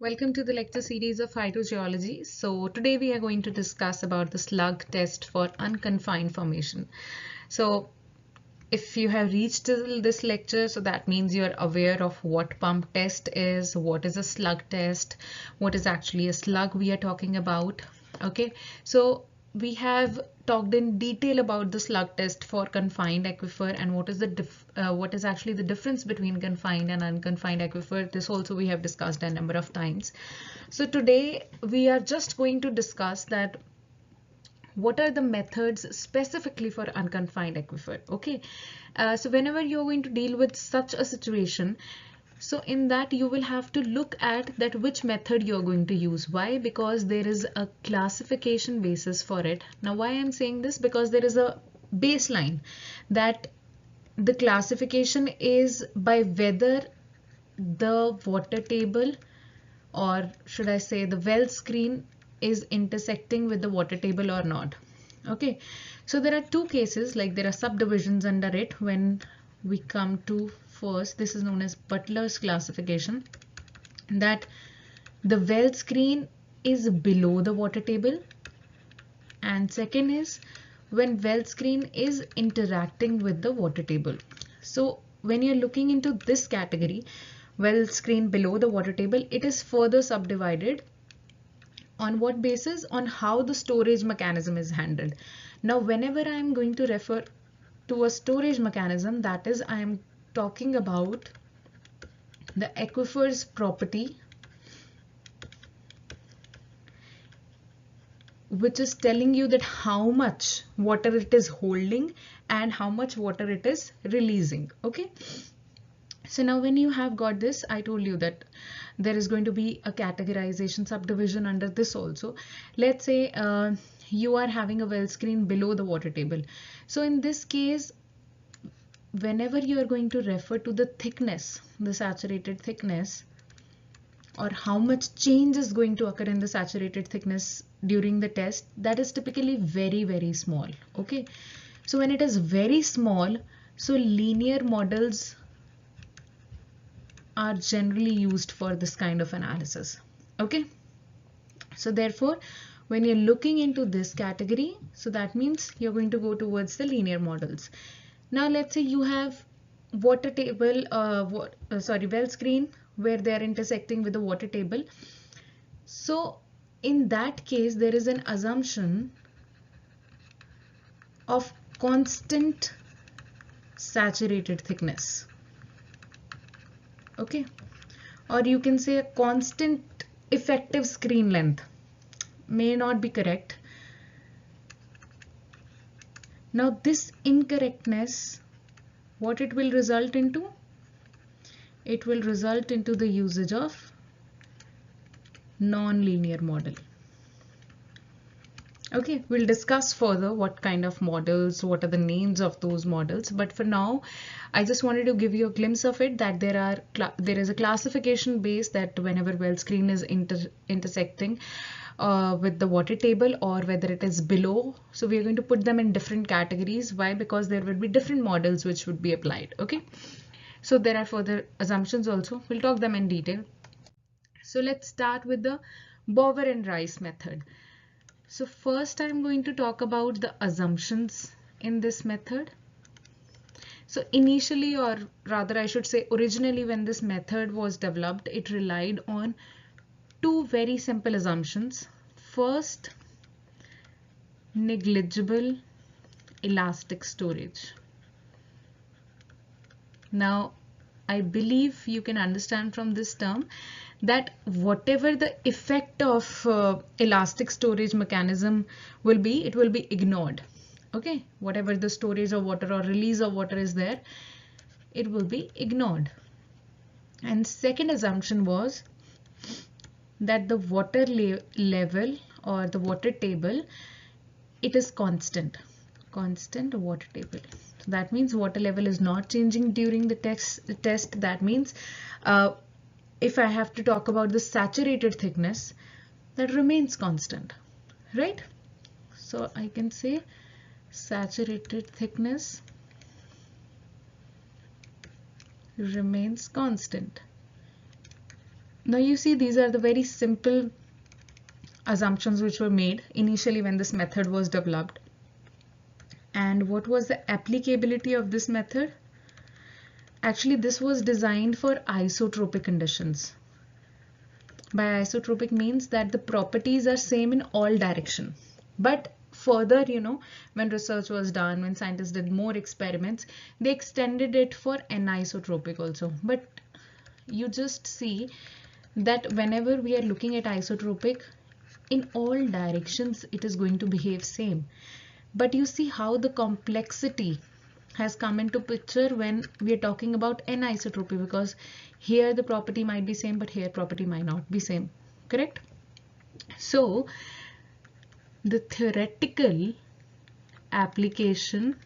Welcome to the lecture series of Hydrogeology. So today we are going to discuss about the slug test for unconfined formation. So if you have reached till this lecture, so that means you're aware of what pump test is, what is a slug test, what is actually a slug we are talking about. Okay, so we have talked in detail about the slug test for confined aquifer and what is actually the difference between confined and unconfined aquifer. This also we have discussed a number of times. So today we are just going to discuss that what are the methods specifically for unconfined aquifer. Okay, so whenever you're going to deal with such a situation, so in that you will have to look at that which method you're going to use. Why? Because there is a classification basis for it. Now why I'm saying this, because there is a baseline that the classification is by whether the water table, or should I say the well screen, is intersecting with the water table or not. Okay, so there are two cases, like there are subdivisions under it. When we come to first, this is known as Butler's classification, that the well screen is below the water table, and second is when well screen is interacting with the water table. So when you're looking into this category, well screen below the water table, it is further subdivided on what basis? On how the storage mechanism is handled. Now whenever I am going to refer to a storage mechanism, that is, I am talking about the aquifer's property, which is telling you that how much water it is holding and how much water it is releasing. Okay, so now when you have got this, I told you that there is going to be a categorization subdivision under this also. Let's say you are having a well screen below the water table. So in this case, whenever you are going to refer to the thickness, the saturated thickness, or how much change is going to occur in the saturated thickness during the test, that is typically very small. Okay, so when it is very small, so linear models are generally used for this kind of analysis. Okay, so therefore when you're looking into this category, so that means you're going to go towards the linear models. Now let's say you have water table, well screen where they are intersecting with the water table. So in that case, there is an assumption of constant saturated thickness. Okay, or you can say a constant effective screen length. May not be correct. Now this incorrectness, what it will result into? It will result into the usage of non-linear model. Okay, we'll discuss further what kind of models, what are the names of those models, but for now I just wanted to give you a glimpse of it, that there is a classification base that whenever well screen is intersecting with the water table, or whether it is below, so we are going to put them in different categories. Why? Because there will be different models which would be applied. Okay, so there are further assumptions also. We'll talk them in detail. So let's start with the Bower and Rice method. So first I'm going to talk about the assumptions in this method. So initially, or rather I should say originally, when this method was developed, it relied on two very simple assumptions. First, negligible elastic storage. Now I believe you can understand from this term that whatever the effect of elastic storage mechanism will be, it will be ignored. Okay, whatever the storage of water or release of water is there, it will be ignored. And second assumption was that the water level or the water table, it is constant water table. So that means water level is not changing during the test. That means if I have to talk about the saturated thickness, that remains constant, right? So I can say saturated thickness remains constant. Now you see, these are the very simple assumptions which were made initially when this method was developed. And what was the applicability of this method? Actually, this was designed for isotropic conditions. By isotropic means that the properties are same in all direction. But further, when research was done, when scientists did more experiments, they extended it for anisotropic also. But you just see that whenever we are looking at isotropic, in all directions it is going to behave same. But you see how the complexity has come into picture when we are talking about anisotropy, because here the property might be same, but here property might not be same. Correct? So the theoretical application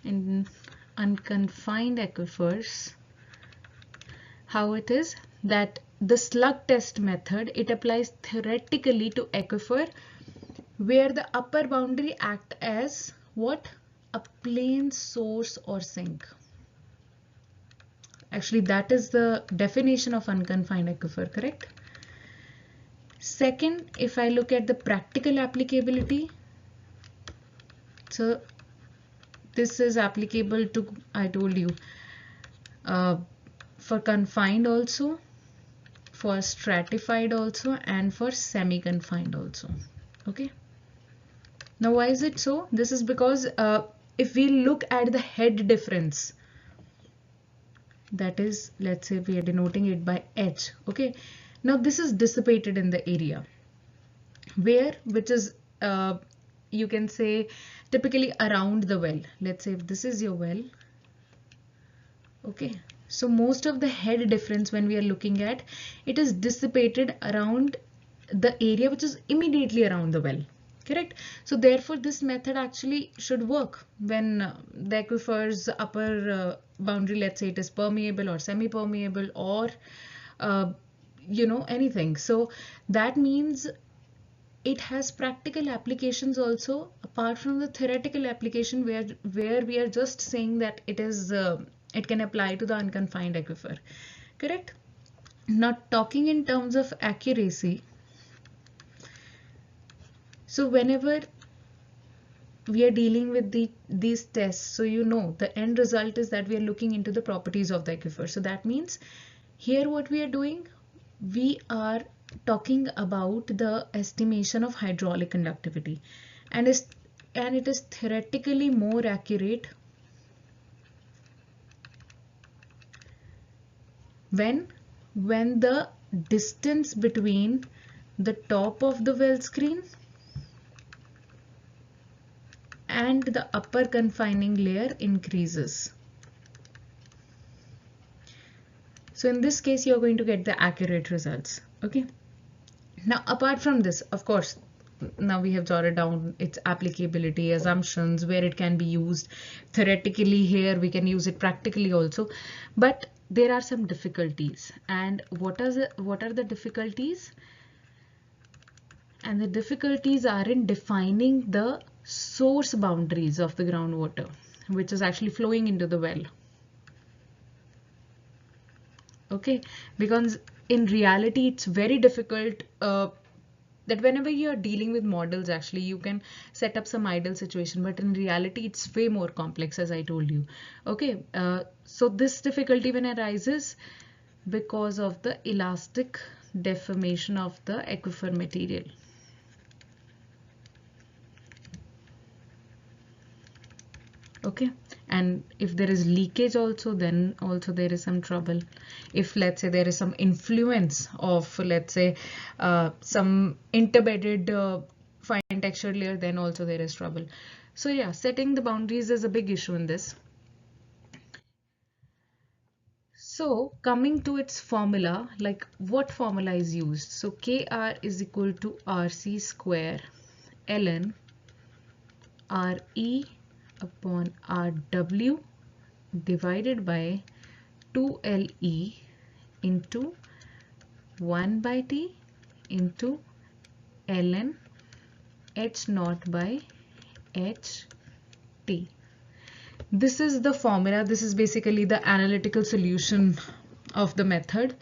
in unconfined aquifers, how it is that the slug test method, it applies theoretically to aquifer where the upper boundary act as what? A plane source or sink. Actually, that is the definition of unconfined aquifer, correct? Second, if I look at the practical applicability, so this is applicable to, I told you, for confined also, for stratified also, and for semi-confined also. Okay. Now, why is it so? This is because if we look at the head difference, that is, let's say we are denoting it by H. Okay. Now, this is dissipated in the area which is, you can say, typically around the well. Let's say if this is your well. Okay. So most of the head difference when we are looking at, it is dissipated around the area which is immediately around the well. Correct? So therefore this method actually should work when the aquifer's upper boundary, let's say it is permeable or semi-permeable or anything. So that means it has practical applications also, apart from the theoretical application where we are just saying that it is it can apply to the unconfined aquifer. Correct? Not talking in terms of accuracy. So whenever we are dealing with these tests, so the end result is that we are looking into the properties of the aquifer. So that means here what we are doing, we are talking about the estimation of hydraulic conductivity, and it is theoretically more accurate when the distance between the top of the well screen and the upper confining layer increases. So in this case, you're going to get the accurate results. Okay. Now, apart from this, of course, now we have jotted down its applicability, assumptions, where it can be used. Theoretically, here we can use it practically also. But there are some difficulties. And what are the difficulties? And the difficulties are in defining the source boundaries of the groundwater, which is actually flowing into the well. Okay, because in reality it's very difficult that whenever you are dealing with models, actually you can set up some ideal situation, but in reality it's way more complex, as I told you. Okay, so this difficulty when arises because of the elastic deformation of the aquifer material. Okay, and if there is leakage also, then also there is some trouble. If let's say there is some influence of, let's say, some interbedded fine textured layer, then also there is trouble. So yeah, setting the boundaries is a big issue in this. So coming to its formula, like what formula is used? So Kr is equal to Rc square ln Re upon Rw divided by 2Le into 1 by T into ln H naught by Ht. This is the formula. This is basically the analytical solution of the method.